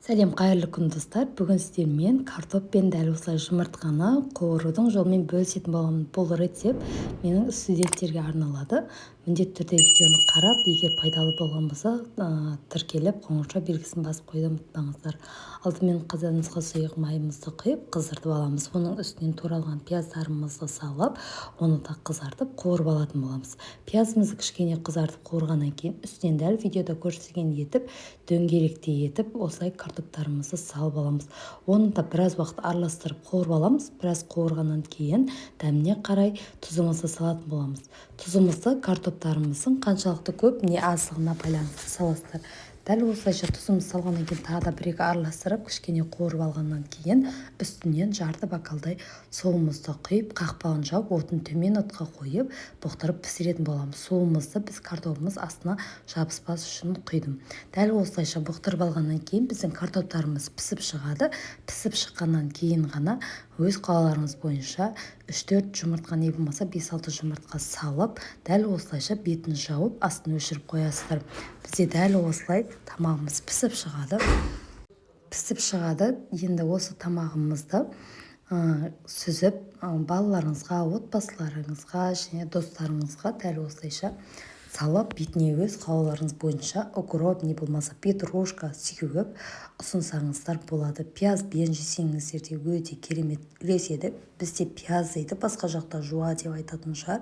Сәлем, қайырлы күн достар. Бүгін сіздермен картоппен дәл осылай жұмыртқаны қуырудың жолымен бөлісетін боламын. Бұл рецепт менің студенттерге арналады. Міндетті түрде видеоны қарап, егер пайдалы болған болса, тіркеліп, қоңырша белгісін басып қойды ұмытпаңыздар. Алдымен қазанымызға сұйық майымызды құйып, қыздыртып аламыз. Оның үстінен туралған пияздарымызды салып, оны да қызартып, қуырып алатын боламыз. Пиязымызды кішкене қызартып қуырғаннан кейін, үстінен дәл видеода көрсетілген етіп, дөңгелектей етіп, осылай картоптарымызды салып аламыз. Оны да біраз уақыт араластырып қуырып аламыз. Біраз қуырғаннан кейін дәміне қарай тұзымызды салатын боламыз. Тұзымызды картоптарымыздың қаншалықты көп не аздығына байланысты саласыздар. Дәл осылайша тұзымызды салғаннан кейін тағы да бір-екі араластырып, кішкене қуырып алғаннан кейін үстінен жарты бокалдай суымызды құйып, қақпағын жауып, отын төмен отқа қойып, бұқтырып пісіретін боламыз. Суымызды біз картопымыз астына жабыспас үшін құйдым. Дәл осылайша бұқтырып алғаннан кейін біздің картоптарымыз пісіп шығады. Пісіп шыққаннан кейін ғана өз қалаларыңыз бойынша 3-4 жұмыртқа, не болмаса 5-6 жұмыртқа салып, дәл осылайша бетін жауып, астын өшіріп қоясыздар. Бізде дәл осылай тамағымыз пісіп шығады. Енді осы тамағымызды сүзіп, балаларыңызға, отбасыларыңызға және достарыңызға дәл осылайша салып, бетіне өз қалауларыңыз бойынша укроп, не болмаса петрушка сеуіп ұсынсаңыздар болады. Пиязбен жесеңіздер де өте керемет ілеседі. Бізде пияз дейді, басқа жақта жуа деп айтатын шығар.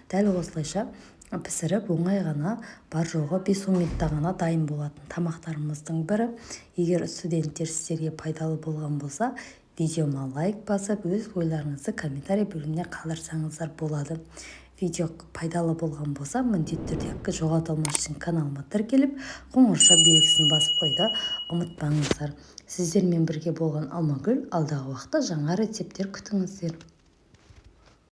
Дәл осылайша пісіріп, оңай ғана, бар жоғы 5-10 минутта ғана дайын болатын тамақтарымыздың бірі. Егер студенттер сіздерге пайдалы болған болса, видеома лайк басып, өз ойларыңызды комментарий бөліміне қалдырсаңыздар болады. Видео пайдалы болған болса, міндетті түрде жоғалтылмас үшін каналыма тіркеліп, қоңырша белгісін басып қойды ұмытпаңыздар. Сіздермен бірге болған Алмагүл. Алдағы уақытта жаңа рецепттер күтіңіздер.